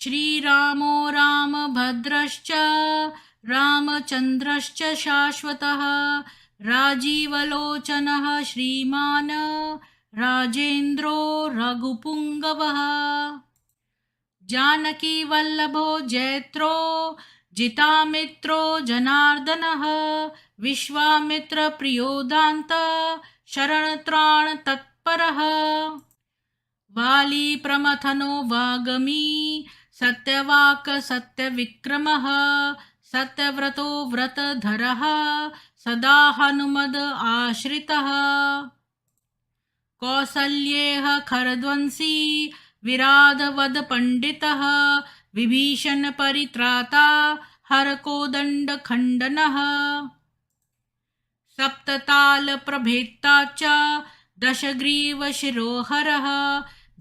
श्रीरामो रामभद्रश्च रामचन्द्रश्च शाश्वतः राजीवलोचनः श्रीमान् राजेन्द्रो रघुपुङ्गवः जानकीवल्लभो जयत्रो जितामित्रो जनार्दनः विश्वामित्रप्रियो दान्त शरणत्राणतत्परः वाली प्रमथनो वागमी सत्यवाक् सत्यविक्रमः सत्यव्रतो व्रतधरः सदा हनुमद आश्रितः कौसल्येह खरध्वंसी विराधवद पंडितः विभीषण परित्राता हरकोदंड खंडनः सप्तताल प्रभेत्ता च दशग्रीव शिरोहरः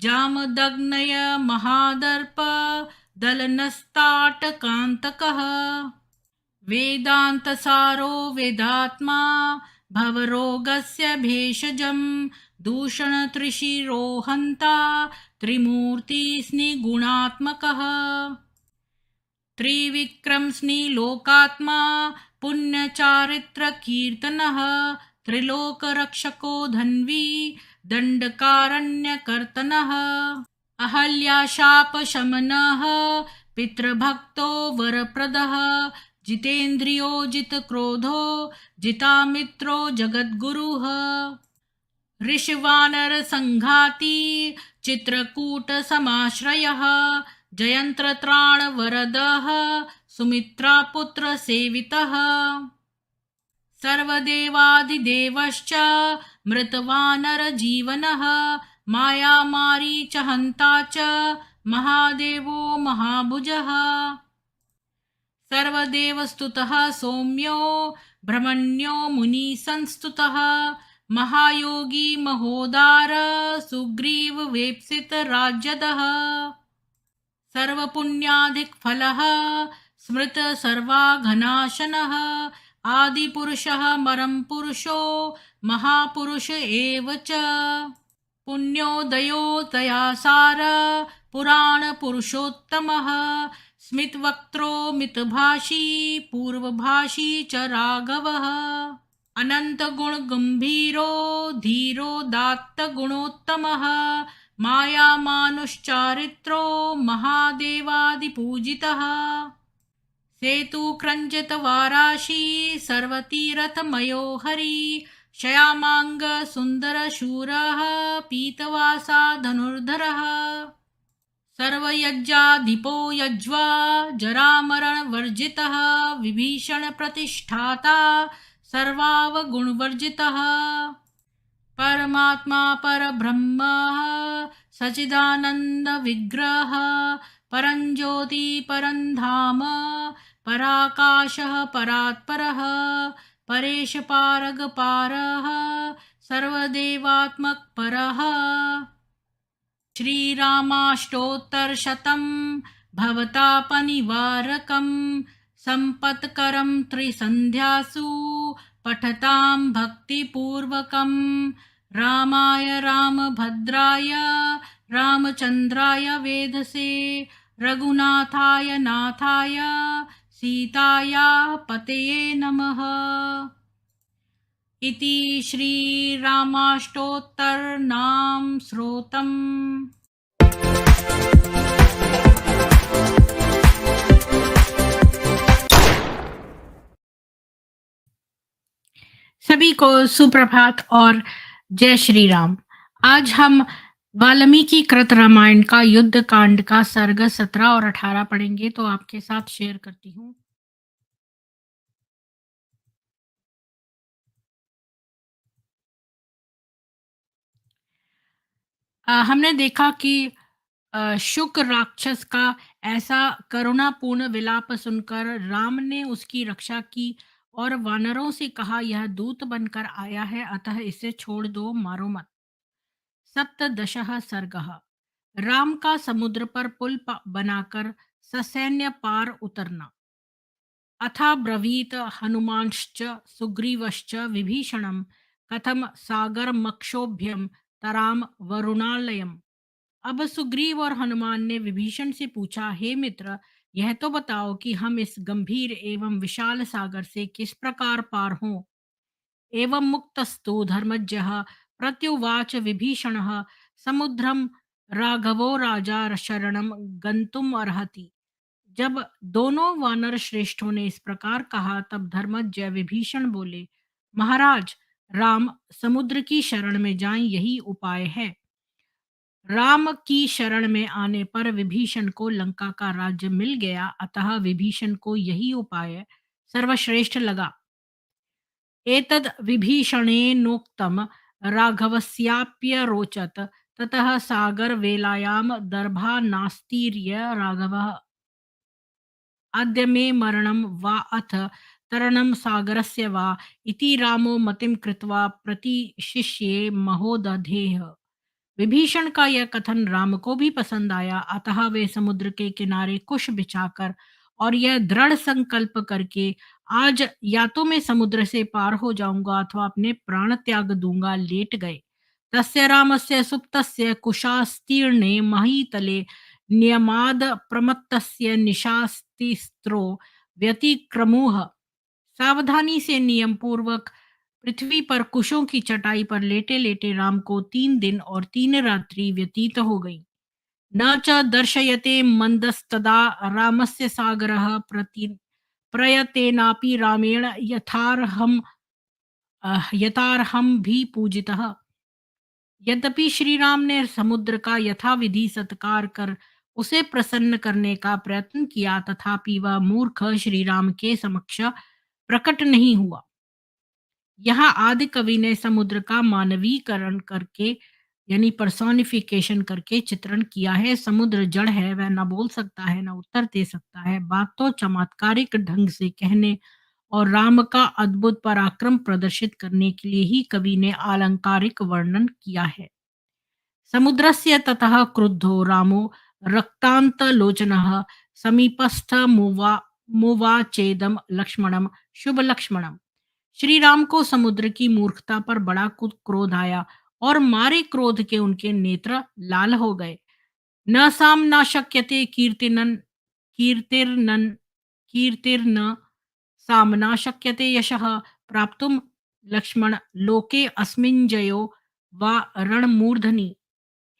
जामदग्नय महादर्प दलनस्ताटकान्तकः वेदान्तसारो वेदात्मा भवरोगस्य भेषजं दूषणत्रिशिरोहन्ता त्रिमूर्तिस्निगुणात्मकः त्रिविक्रमस्निलोकात्मा पुण्यचारित्रकीर्तनः त्रिलोकरक्षको धन्वी दण्डकारण्यकर्तनः अहल्याशापशमनः पितृभक्तो वरप्रदः जितेन्द्रियो जितक्रोधो जितामित्रो जगद्गुरुः ऋषिवानरसङ्घाती चित्रकूटसमाश्रयः जयन्त्रत्राणवरदः सुमित्रापुत्रसेवितः सर्वदेवादिदेवश्च मृतवानरजीवनः मायामारीचहन्ता च महादेवो महाभुजः सर्वदेवस्तुतः सौम्यो ब्रह्मण्यो मुनिसंस्तुतः महायोगी महोदार सुग्रीववेप्सितराज्यदः सर्वपुण्याधिकफलः स्मृत सर्वाघनाशनः आदिपुरुषः परमपुरुषो महापुरुष एव च पुण्योदयो दयासार पुराणपुरुषोत्तमः स्मितवक्त्रो मितभाषी पूर्वभाषी च राघवः अनन्तगुणगम्भीरो धीरोदात्तगुणोत्तमः मायामानुश्चारित्रो महादेवादिपूजितः सेतुक्रञ्जितवाराशी सर्वतीरथमयो हरि श्यामाङ्ग सुन्दरशूरः पीतवासा धनुर्धरः सर्वयज्ञाधिपो यज्वा जरामरणवर्जितः विभीषणप्रतिष्ठाता सर्वावगुणवर्जितः परमात्मा परब्रह्म सच्चिदानन्दविग्रहः परञ्ज्योति परन्धाम पराकाशः परात्परः परेशपारगपारः सर्वदेवात्मकपरः श्रीरामाष्टोत्तरशतं भवतापनिवारकं सम्पत्करं त्रिसन्ध्यासु पठतां भक्तिपूर्वकं रामाय रामभद्राय रामचन्द्राय वेधसे रघुनाथाय नाथाय सीताया पतये नमः। इति श्रीरामाष्टोत्तरनाम स्तोत्रम्। सभी को सुप्रभात और जय श्री राम। आज हम वाल्मीकि कृत रामायण का युद्ध कांड का सर्ग 17 और 18 पढ़ेंगे, तो आपके साथ शेयर करती हूँ। हमने देखा कि शुक राक्षस का ऐसा करुणापूर्ण विलाप सुनकर राम ने उसकी रक्षा की और वानरों से कहा, यह दूत बनकर आया है, अतः इसे छोड़ दो, मारो मत। सप्तदशः सर्गः। राम का समुद्र पर पुल बनाकर ससैन्य पार उतरना। अथा ब्रवीत हनुमांश्च सुग्रीवश्च विभीषणं कथम सागरमक्षोभ्यं तराम वरुणालयम्। अब सुग्रीव और हनुमान ने विभीषण से पूछा, हे मित्र, यह तो बताओ कि हम इस गंभीर एवं विशाल सागर से किस प्रकार पार हों। एवं मुक्तस्तु धर्मज्ञः प्रत्युवाच विभीषणः, समुद्रम राघवो राजा शरणं गंतुम अर्हति। जब दोनों वानर श्रेष्ठों ने इस प्रकार कहा, तब धर्मज्ञ विभीषण बोले, महाराज, राम समुद्र की शरण में जाएं, यही उपाय है। राम की शरण में आने पर विभीषण को लंका का राज्य मिल गया, अतः विभीषण को यही उपाय सर्वश्रेष्ठ लगा। एतद् विभीषणेनोक्तं राघवस्याप्यरोचत। ततः सागरवेलायां दर्भानास्तीर्य राघवः, अद्य मे मरणं वा अथ तरणं सागरस्य वा इति रामो मतिं कृत्वा प्रतिशिष्ये महोदधेः। विभीषण का यह कथन राम को भी पसंद आया, अतः वे समुद्र के किनारे कुश बिछाकर और यह दृढ़ संकल्प करके, आज या तो मैं समुद्र से पार हो जाऊंगा अथवा अपने प्राण त्याग दूंगा, लेट गए। तस्य रामस्य सुप्तस्य कुशास्तीर्णे महीतले नियमाद प्रमत्तस्य निशास्तिस्त्रो व्यतिक्रमुः। सावधानी से नियम पूर्वक पृथ्वी पर कुशों की चटाई पर लेटे लेटे राम को 3 दिन और 3 रात्रि व्यतीत हो गई। न च दर्शयते मंदस्तदा रामस्य सागरः प्रति प्रयतेनापि रामेण यथार्हम भी पूजितः। यद्यपि श्री राम ने समुद्र का यथाविधि सत्कार कर उसे प्रसन्न करने का प्रयत्न किया, तथापि वह मूर्ख श्री राम के समक्ष प्रकट नहीं हुआ। यहाँ आदि कवि ने समुद्र का मानवीकरण करके, यानी पर्सोनिफिकेशन करके चित्रण किया है। समुद्र जड़ है, वह न बोल सकता है न उत्तर दे सकता है। बात तो चमत्कारिक ढंग से कहने और राम का अद्भुत पराक्रम प्रदर्शित करने के लिए ही कवि ने अलंकारिक वर्णन किया है। समुद्रस्य ततः क्रुद्धो रामो रक्तान्तलोचनः मुवाचेदम लक्ष्मणम शुभ लक्ष्मणम। श्री राम को समुद्र की मूर्खता पर बड़ा क्रोध आया और मारे क्रोध के उनके नेत्र लाल हो गए। न साम न शक्यते कीर्तिर्नन कीर्तिर्न सामना शक्यते यशः प्राप्तुम लक्ष्मण लोके अस्मिन् जयो वा रणमूर्धनि।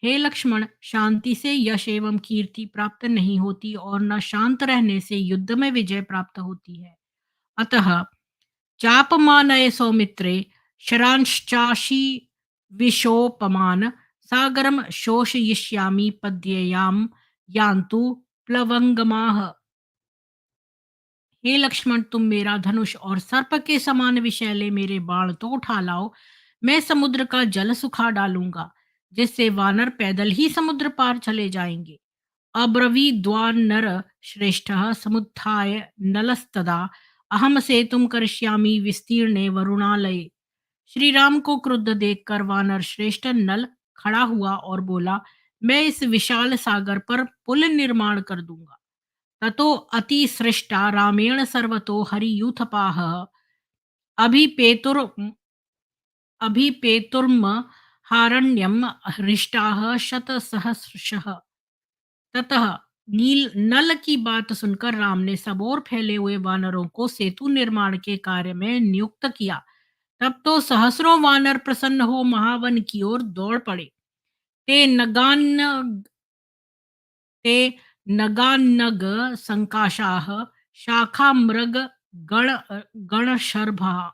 हे लक्ष्मण, शांति से यश एवं कीर्ति प्राप्त नहीं होती और न शांत रहने से युद्ध में विजय प्राप्त होती है। अतः चापमानय सौमित्रे शरांश्चाशी विशोपमान सागरम शोषयिष्यामि पद्ययाम यान्तु प्लवंगमाः। हे लक्ष्मण, तुम मेरा धनुष और सर्प के समान विषैले मेरे बाण तो उठा लाओ, मैं समुद्र का जल सुखा डालूंगा, जिससे वानर पैदल ही समुद्र पार चले जाएंगे। अब्रवीद्वान् नर श्रेष्ठः समुत्थाय नलस्तदा अहम सेतुं करिष्यामि विस्तीर्णे वरुणालये। श्री राम को क्रुद्ध देखकर वानर श्रेष्ठ नल खड़ा हुआ और बोला, मैं इस विशाल सागर पर पुल निर्माण कर दूंगा। ततो अतिसृष्टा रामेण सर्वतो हरियूथपाः अभिपेतुर अभिपेतुर्म हृष्टाः शतसहस्रशः। ततः नील नल की बात सुनकर राम ने सब ओर फैले हुए वानरों को सेतु निर्माण के कार्य में नियुक्त किया। तब तो सहस्रों वानर प्रसन्न हो महावन की ओर दौड़ पड़े। ते नगान ते नगानग संकाशाः शाखा मृग गणशर्भा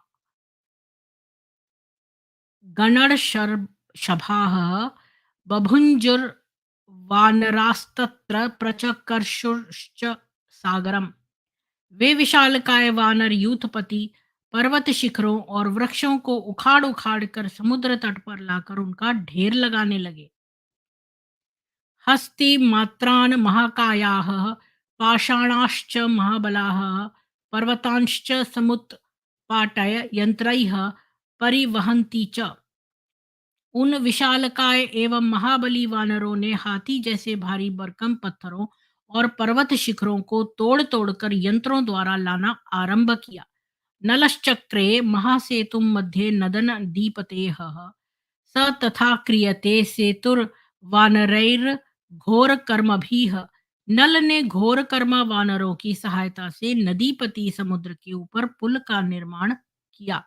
गणर्षभा बभुञ्जुर्वानरास्तत्र प्रचकर्षुश्च सागरम्। वे विशालकाय वानर यूथपति पर्वत शिखरों और वृक्षों को उखाड़ उखाड़ कर समुद्र तट पर लाकर उनका ढेर लगाने लगे। हस्ति मात्रान् महाकायाः पाषाणाश्च महाबलाः पर्वतांश्च समुत्पाटय यंत्रैः परिवहन्ति च। उन विशालकाय एवं महाबली वानरों ने हाथी जैसे भारी भरकम पत्थरों और पर्वत शिखरों को तोड़ तोड़कर यंत्रों द्वारा लाना आरंभ किया। नलश्चक्रे महासेतुं मध्ये नदन दीपतेह स तथा क्रियते सेतुर वानरैर घोर कर्मभिः। नल ने घोर कर्मा वानरों की सहायता से नदीपति समुद्र के ऊपर पुल का निर्माण किया।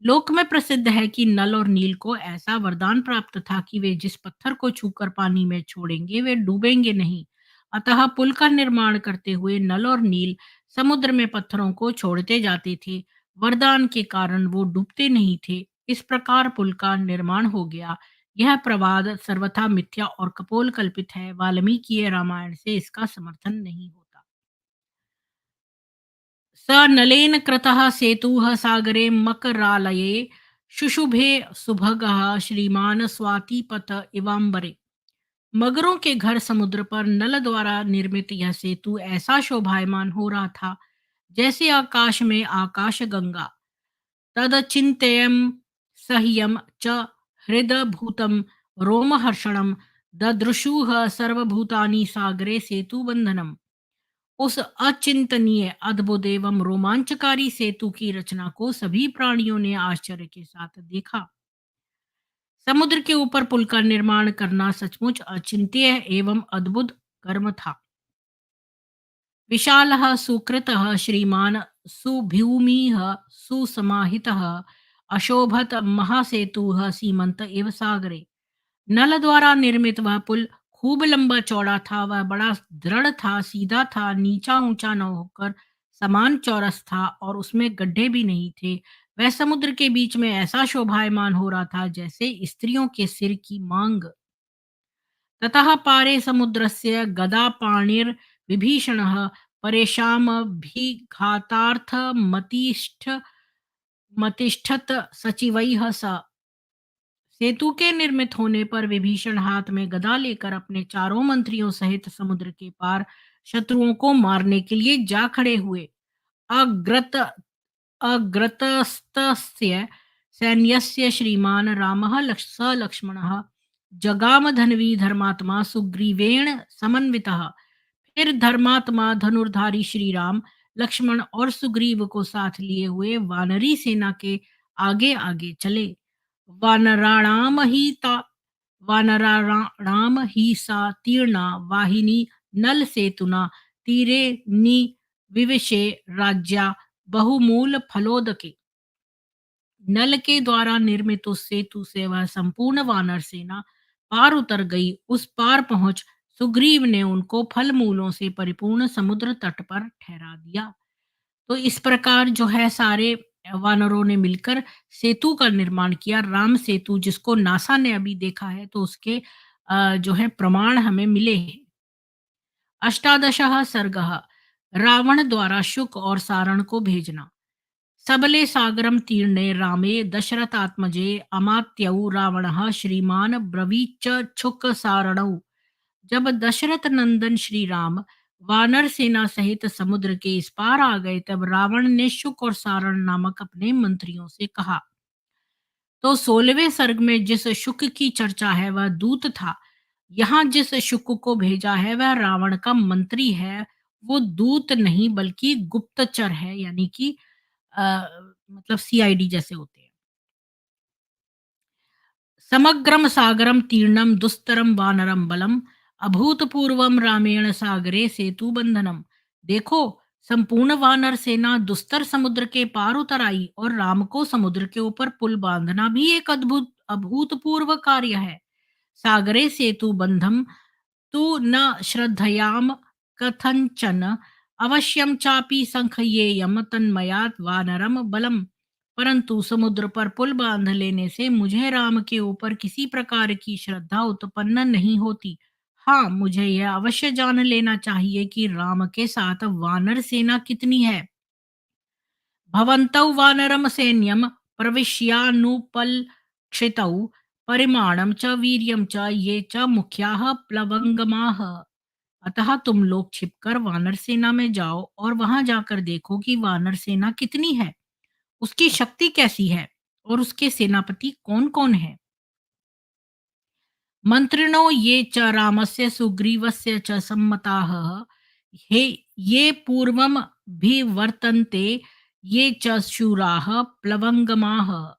लोक में प्रसिद्ध है कि नल और नील को ऐसा वरदान प्राप्त था कि वे जिस पत्थर को छूकर पानी में छोड़ेंगे वे डूबेंगे नहीं। अतः पुल का निर्माण करते हुए नल और नील समुद्र में पत्थरों को छोड़ते जाते थे। वरदान के कारण वो डूबते नहीं थे। इस प्रकार पुल का निर्माण हो गया। यह प्रवाद सर्वथा मिथ्या और कपोल कल्पित है। वाल्मीकि रामायण से इसका समर्थन नहीं होता। स नलेन कृतः सेतुः सागरे मकरालये शुशुभे सुभगः श्रीमान स्वातिपथ इवाम्बरे। मगरों के घर समुद्र पर नल द्वारा निर्मित यह सेतु ऐसा शोभायमान हो रहा था जैसे आकाश में आकाश गंगा। तदचिंत्यम सह्यम च हृदभूतम रोमहर्षणम ददृशुः सर्वभूतानि सागरे सेतु बंधनम। उस अचिंतनीय, अद्भुत एवं रोमांचकारी सेतु की रचना को सभी प्राणियों ने आश्चर्य के साथ देखा। समुद्र के ऊपर पुल का निर्माण करना सचमुच अचिंत्य एवं अद्भुत कर्म था। विशालः सुकृतः श्रीमान् सुभूमिः सुसमाहितः अशोभत महासेतुः सीमंत एव सागरे। नल द्वारा निर्मित वह पुल खूब लंबा चौड़ा था। वह बड़ा दृढ़ था, सीधा था, नीचा ऊंचा न होकर समान चौरस था और उसमें गड्ढे भी नहीं थे। वह समुद्र के बीच में ऐसा शोभायमान हो रहा था जैसे स्त्रियों के सिर की मांग। ततः पारे समुद्रस्य गदापाणिर्विभीषणः परेषामभिघातार्थमतिष्ठत सचिवैः स। सेतु के निर्मित होने पर विभीषण हाथ में गदा लेकर अपने चारों मंत्रियों सहित समुद्र के पार शत्रुओं को मारने के लिए जा खड़े हुए। अग्रत अग्रतस्तस्य सैन्यस्य श्रीमान् रामः स लक्ष्मणः जगाम धन्वी धर्मात्मा सुग्रीवेण समन्वितः। फिर धर्मात्मा धनुर्धारी श्री राम लक्ष्मण और सुग्रीव को साथ लिए हुए वानरी सेना के आगे आगे चले। वानराणाम ही ता वानराणाम ही सा तीर्णा वाहिनी नल सेतुना तीरे विविशे राज्या बहुमूल फलोदके। नल के द्वारा निर्मित उस सेतु से वह संपूर्ण वानर सेना पार उतर गई। उस पार पहुंच सुग्रीव ने उनको फल मूलों से परिपूर्ण समुद्र तट पर ठहरा दिया। तो इस प्रकार जो है सारे वानरों ने मिलकर सेतु का निर्माण किया। राम सेतु जिसको नासा ने अभी देखा है तो उसके जो है प्रमाण हमें मिले हैं। अष्टादशः सर्गः। रावण द्वारा शुक और सारण को भेजना। सबले सागरम तीर्णे रामे दशरथात्मजे अमात्यौ रावणः श्रीमान ब्रवीच छुक सारणौ। जब दशरथ नंदन श्री राम वानर सेना सहित समुद्र के इस पार आ गए तब रावण ने शुक और सारण नामक अपने मंत्रियों से कहा। तो 16वें सर्ग में जिस शुक की चर्चा है वह दूत था। यहाँ जिस शुक को भेजा है वह रावण का मंत्री है। वो दूत नहीं बल्कि गुप्तचर है, यानी कि अ, मतलब सीआईडी जैसे होते हैं। समग्रम सागरम तीर्णम दुस्तरम वानरम बलम अभूतपूर्वम रामेण सागरे सेतु बंधनम। देखो, संपूर्ण वानर सेना दुस्तर समुद्र के पार उतर आई और राम को समुद्र के ऊपर पुल बांधना भी एक अद्भुत अभूतपूर्व कार्य है। सागरे सेतु बंधम तु न श्रद्धयाम कथंचन अवश्यम चापि संख्येयम तन्मयात् वानरम बलम। परंतु समुद्र पर पुल बांध लेने से मुझे राम के ऊपर किसी प्रकार की श्रद्धा उत्पन्न नहीं होती। हाँ, मुझे यह अवश्य जान लेना चाहिए कि राम के साथ वानर सेना कितनी है। भवन्तौ वानरम सैन्यम प्रविश्यानुपलक्षितौ परिमाणम च वीर्यम च ये च मुख्याः प्लवंगमाः। अतः तुम लोग छिपकर वानर सेना में जाओ और वहां जाकर देखो कि वानर सेना कितनी है, उसकी शक्ति कैसी है और उसके सेनापति कौन-कौन हैं। मंत्रिणो ये च रामस्य सुग्रीवस्य च सम्मताः हे ये पूर्वम भी वर्तन्ते ये च शूराः प्लवंगमाः।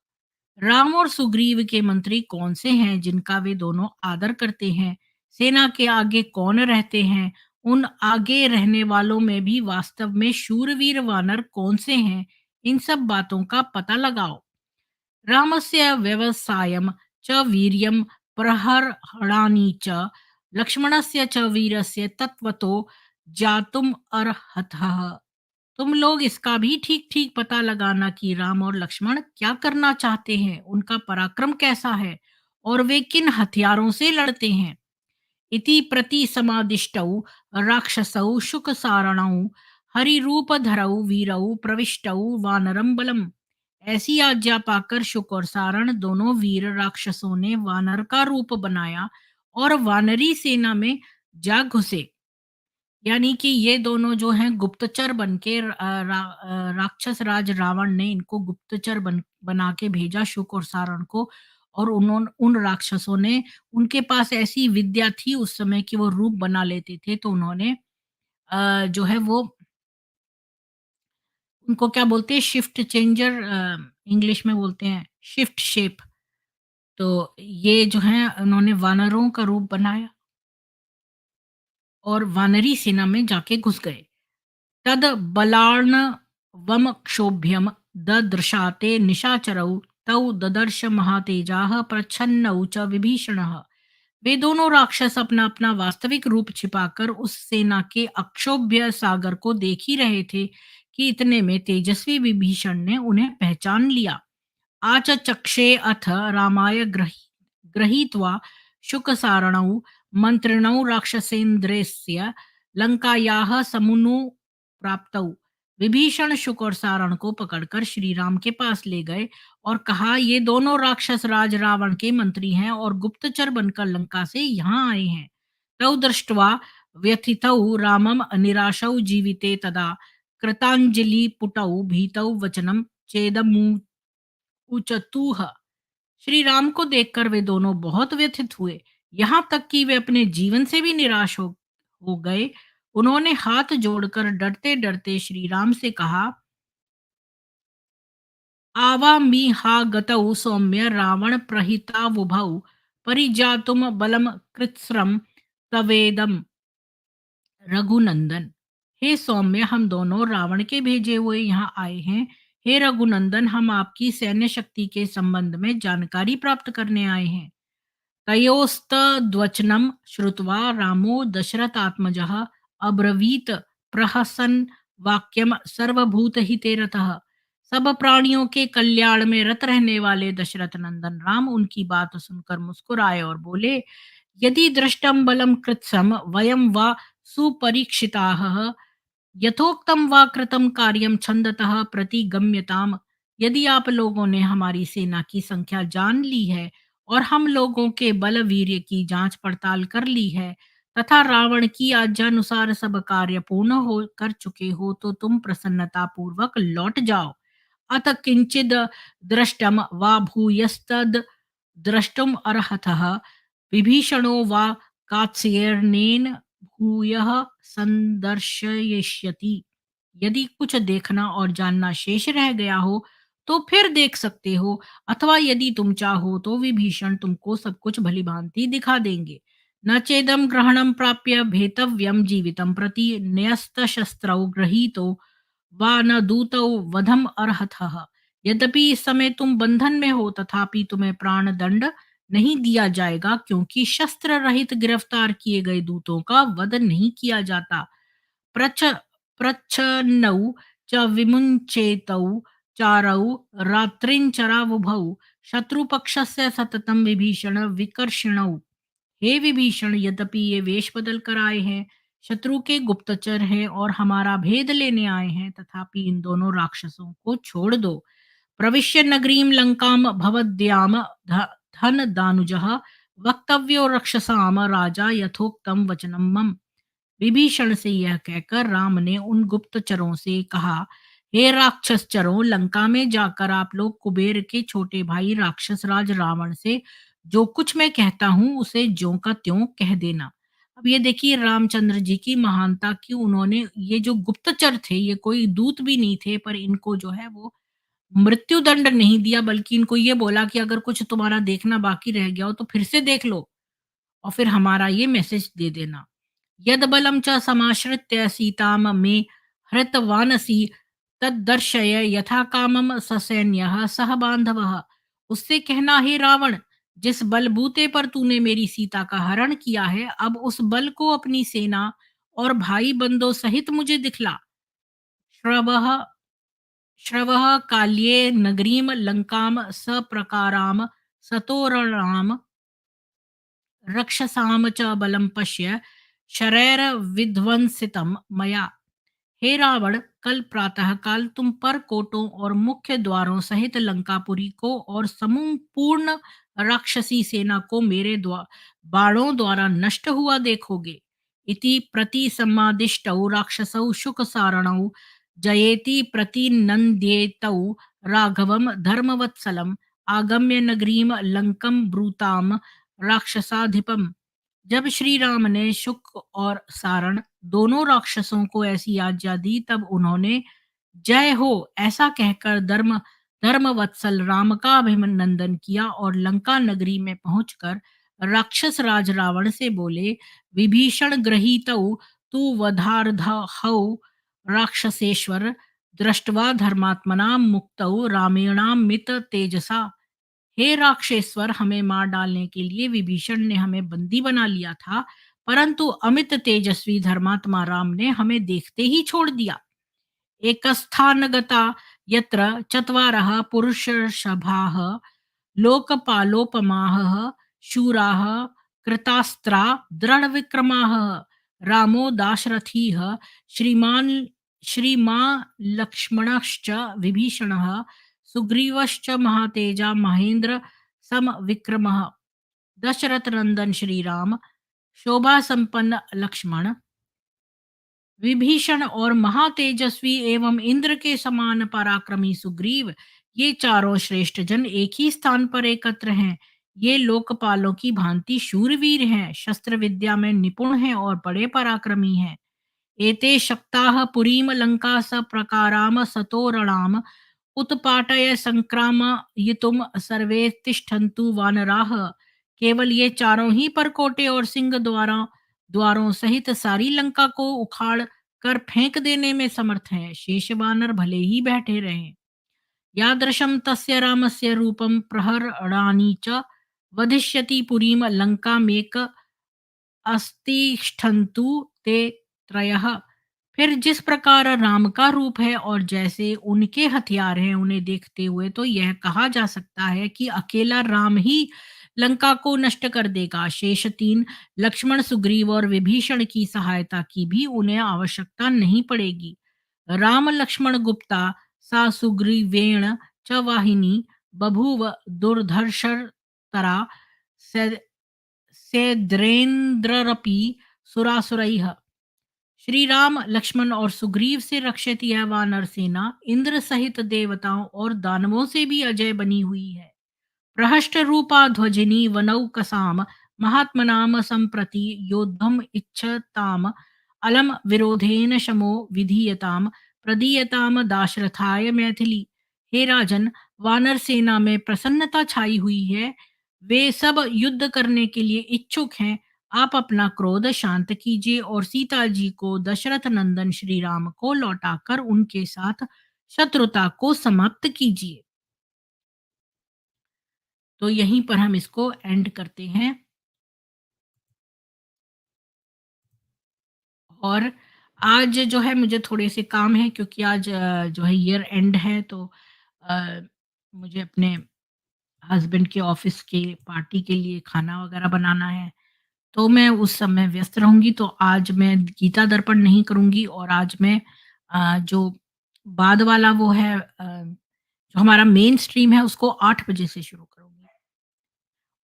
राम और सुग्रीव के मंत्री कौन से हैं जिनका वे दोनों आदर करते हैं? सेना के आगे कौन रहते हैं? उन आगे रहने वालों में भी वास्तव में शूरवीर वानर कौन से हैं? इन सब बातों का पता लगाओ। रामस्य व्यवसायं च वीर्यं प्रहरणानि च लक्ष्मणस्य च वीरस्य तत्त्वतो ज्ञातुम् अर्हतः। तुम लोग इसका भी ठीक-ठीक पता लगाना कि राम और लक्ष्मण क्या करना चाहते हैं, उनका पराक्रम कैसा है और वे किन हथियारों से लड़ते हैं। इति प्रतिसमादिष्टौ राक्षसौ शुकसारणौ हरिरूपधरौ वीरौ प्रविष्टौ वानरं बलम्। ऐसी आज्ञा पाकर शुक और सारण दोनों वीर राक्षसों ने वानर का रूप बनाया और वानरी सेना में जा घुसे। यानी कि ये दोनों जो हैं गुप्तचर बन के राक्षस राज रावण ने इनको गुप्तचर बना के भेजा शुक और सारण को। और उन राक्षसों ने, उनके पास ऐसी विद्या थी उस समय कि वो रूप बना लेते थे, तो उन्होंने जो है वो उनको क्या बोलते हैं, शिफ्ट चेंजर इंग्लिश में बोलते हैं, शिफ्ट शेप। तो ये जो है उन्होंने वानरों का रूप बनाया और वानरी सेना में जाके घुस गए। तद बलार्णवम क्षोभ्यम ददृशाते निशाचरौ तौ ददर्श महातेजाः प्रच्छन्नौ च विभीषणः। वे दोनों राक्षस अपना अपना वास्तविक रूप छिपाकर उस सेना के अक्षोभ्य सागर को देख ही रहे थे कि इतने में तेजस्वी विभीषण ने उन्हें पहचान लिया। आचचक्षे अथ रामाय गृहीत्वा शुकसारणौ मन्त्रिणौ राक्षसेन्द्रस्य लंकायाः समुनुप्राप्तौ। विभीषण शुक और सारण को पकड़कर श्री राम के पास ले गए और कहा, ये दोनों राक्षस राज रावण के मंत्री हैं और गुप्तचर बनकर लंका से यहाँ आए हैं। तौ दृष्ट्वा व्यथितौ रामम निराशौ जीविते तदा कृतांजलि पुटौ भीतौ वचनम चेदमु उचतूह। श्री राम को देखकर वे दोनों बहुत व्यथित हुए, यहाँ तक कि वे अपने जीवन से भी निराश हो गए। उन्होंने हाथ जोड़कर डरते डरते श्री राम से कहा, आवामिहागतौ सौम्य रावण प्रहितावुभौ परिजातुम बलम कृत्स्रम तवेदम रघुनंदन। हे सौम्य, हम दोनों रावण के भेजे हुए यहाँ आए हैं। हे रघुनंदन, हम आपकी सैन्य शक्ति के संबंध में जानकारी प्राप्त करने आए हैं। तयोस्तद्वचनं श्रुत्वा रामो दशरथात्मजः अब्रवीत प्रहसन् वाक्यम सर्वभूतहिते रतः। सब प्राणियों के कल्याण में रत रहने वाले दशरथ नंदन राम उनकी बात सुनकर मुस्कुराए और बोले, यदि दृष्टम बलम कृत्सम वयम वा सुपरीक्षिताः यथोक्तम वा कृतम कार्यम छंदतः प्रतिगम्यताम। यदि आप लोगों ने हमारी सेना की संख्या जान ली है और हम लोगों के बल वीर्य की जांच पड़ताल कर ली है तथा रावण की आज्ञानुसार सब कार्य पूर्ण हो कर चुके हो, तो तुम प्रसन्नता पूर्वक लौट जाओ। अत किंचिद दृष्टम वा भूयस्तद द्रष्टुम अर्हतः विभीषणो वा कात्स्यर्नेन भूयः संदर्शयिष्यति। यदि कुछ देखना और जानना शेष रह गया हो तो फिर देख सकते हो, अथवा यदि तुम चाहो तो विभीषण तुमको सब कुछ भली भांति दिखा देंगे। न चेदम ग्रहणम प्राप्य भेतव्यम जीवितम प्रति न्यस्त शस्त्रौ गृहीतो वा न दूतौ वधम अर्हतः। यद्यपि इस समय तुम बंधन में हो, तथापि तुम्हें प्राण दंड नहीं दिया जाएगा, क्योंकि शस्त्र रहित गिरफ्तार किए गए दूतों का वध नहीं किया जाता। प्रच प्रच्छन्नौ च विमुञ्चेतौ चारौ रात्रिञ्चरावुभौ शत्रुपक्षस्य सततं विभीषण विकर्षणौ। हे विभीषण, यद्यपि ये वेश बदल कर आए हैं, शत्रु के गुप्तचर हैं और हमारा भेद लेने आए हैं, तथापि इन दोनों राक्षसों को छोड़ दो। प्रविश्य नगरीं लंकां भवद्याम धन दानुजः वक्तव्यो रक्षसाम राजा यथोक्तम वचनम मम। विभीषण से यह कहकर राम ने उन गुप्तचरों से कहा, हे राक्षसचरों, लंका में जाकर आप लोग कुबेर के छोटे भाई राक्षस राज रावण से जो कुछ मैं कहता हूँ उसे ज्यों का त्यों कह देना। अब ये देखिए रामचंद्र जी की महानता की, उन्होंने ये जो गुप्तचर थे, ये कोई दूत भी नहीं थे, पर इनको जो है वो मृत्युदंड नहीं दिया बल्कि इनको ये बोला कि अगर कुछ तुम्हारा देखना बाकी रह गया हो तो फिर से देख लो और फिर हमारा ये मैसेज दे देना। यद बलं च समाश्रित्य सीताम मे हृतवानसि तद्दर्शय यथा कामम ससैन्यः सह बांधवः। उससे कहना, हे रावण, जिस बलबूते पर तूने मेरी सीता का हरण किया है, अब उस बल को अपनी सेना और भाई बंदों सहित मुझे दिखला। श्रवः श्रवः काल्ये नगरीम लंकाम सप्रकाराम सतोरणाम रक्षसाम च बलं पश्य शरैर्विध्वंसितं मया। हे रावण, कल प्रातः काल तुम पर कोटों और मुख्य द्वारों सहित लंकापुरी को और संपूर्ण राक्षसी सेना को मेरे बाणों द्वारा नष्ट हुआ देखोगे। इति प्रति सम्मादिष्टौ राक्षसौ शुक सारणौ जयेति प्रतिनंद्येतौ राघवम धर्मवत्सलम आगम्य नगरीम लंकम ब्रूताम राक्षसाधिपम। जब श्री राम ने शुक और सारण दोनों राक्षसों को ऐसी आज्ञा दी, तब उन्होंने जय हो ऐसा कहकर धर्मवत्सल राम का अभिनंदन किया और लंका नगरी में पहुंचकर राक्षस राज रावण से बोले, विभीषण गृहीतौ तु वधार्धहौ राक्षसेश्वर दृष्ट्वा धर्मात्मना मुक्तौ रामेणामित तेजसा। हे राक्षसेश्वर, हमें मार डालने के लिए विभीषण ने हमें बंदी बना लिया था, परंतु अमित तेजस्वी धर्मात्मा राम ने हमें देखते ही छोड़ दिया। एकस्थानगता यत्र चत्वारः पुरुषशभाः लोकपालोपमाः शूराः कृतास्त्रा दृढविक्रमाः रामो दाशरथीः श्रीमान् श्रीमा लक्ष्मणश्च विभीषणः सुग्रीवश्च महातेजा महेन्द्र समविक्रमः। दशरथ नंदन श्री राम, शोभा संपन्न लक्ष्मण, विभीषण और महातेजस्वी एवं इंद्र के समान पराक्रमी सुग्रीव, ये चारों श्रेष्ठ जन एक ही स्थान पर एकत्र हैं। ये लोकपालों की भांति शूरवीर हैं, शस्त्र विद्या में निपुण हैं और बड़े पराक्रमी हैं। एते शक्ताः पुरीम लंका सप्रकाराम सतोरणाम उत्पाटय संक्रामयितुम सर्वे तिष्ठन्तु वानराः। केवल ये चारों ही परकोटे और सिंह द्वारों सहित सारी लंका को उखाड़ कर फेंक देने में समर्थ हैं। शेष वानर भले ही बैठे रहें। यादृशं तस्य रामस्य रूपं प्रहरणानि च वधिष्यति पुरीम लंकामेक अस्तिष्ठन्तु ते त्रयः। फिर जिस प्रकार राम का रूप है और जैसे उनके हथियार हैं, उन्हें देखते हुए तो यह कहा जा सकता है कि अकेला राम ही लंका को नष्ट कर देगा। शेष तीन लक्ष्मण, सुग्रीव और विभीषण की सहायता की भी उन्हें आवश्यकता नहीं पड़ेगी। राम लक्ष्मण गुप्ता सा सुग्रीवेण च वाहिनी बभूव दुर्धर्षतरा सेद्रेन्द्ररपि सुरासुरैः। श्री राम, लक्ष्मण और सुग्रीव से रक्षित यह वानर सेना इंद्र सहित देवताओं और दानवों से भी अजय बनी हुई है। प्रहष्ट रूपा ध्वजिनी वनौकसाम महात्मनाम संप्रति योद्धम इच्छताम अलम विरोधेन शमो विधीयताम प्रदीयताम दाशरथाय मैथिली। हे राजन, वानर सेना में प्रसन्नता छाई हुई है। वे सब युद्ध करने के लिए इच्छुक हैं। आप अपना क्रोध शांत कीजिए और सीता जी को दशरथ नंदन श्री राम को लौटाकर उनके साथ शत्रुता को समाप्त कीजिए। तो यहीं पर हम इसको एंड करते हैं। और आज जो है मुझे थोड़े से काम है क्योंकि आज जो है ईयर एंड है, तो अ, मुझे अपने हस्बैंड के ऑफिस के पार्टी के लिए खाना वगैरह बनाना है। तो मैं उस समय व्यस्त रहूँगी, तो आज मैं गीता दर्पण नहीं करूँगी और आज मैं जो बाद वाला वो है जो हमारा मेन स्ट्रीम है उसको 8 बजे से शुरू करूँगी।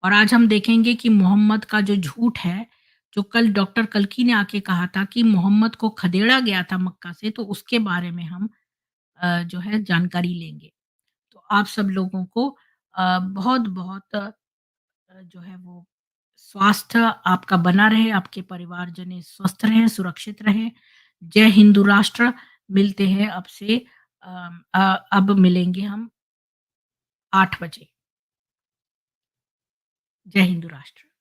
और आज हम देखेंगे कि मोहम्मद का जो झूठ है, जो कल डॉक्टर कल्कि ने आके कहा था कि मोहम्मद को खदेड़ा गया था मक्का से, तो उसके बारे में हम जो है जानकारी लेंगे। तो आप सब लोगों को बहुत-बहुत जो है वो स्वास्थ्य आपका बना रहे, आपके परिवारजन स्वस्थ रहें, सुरक्षित रहें। जय हिंदू राष्ट्र। मिलते हैं अब से अब मिलेंगे हम 8 बजे। जय हिंदू राष्ट्र।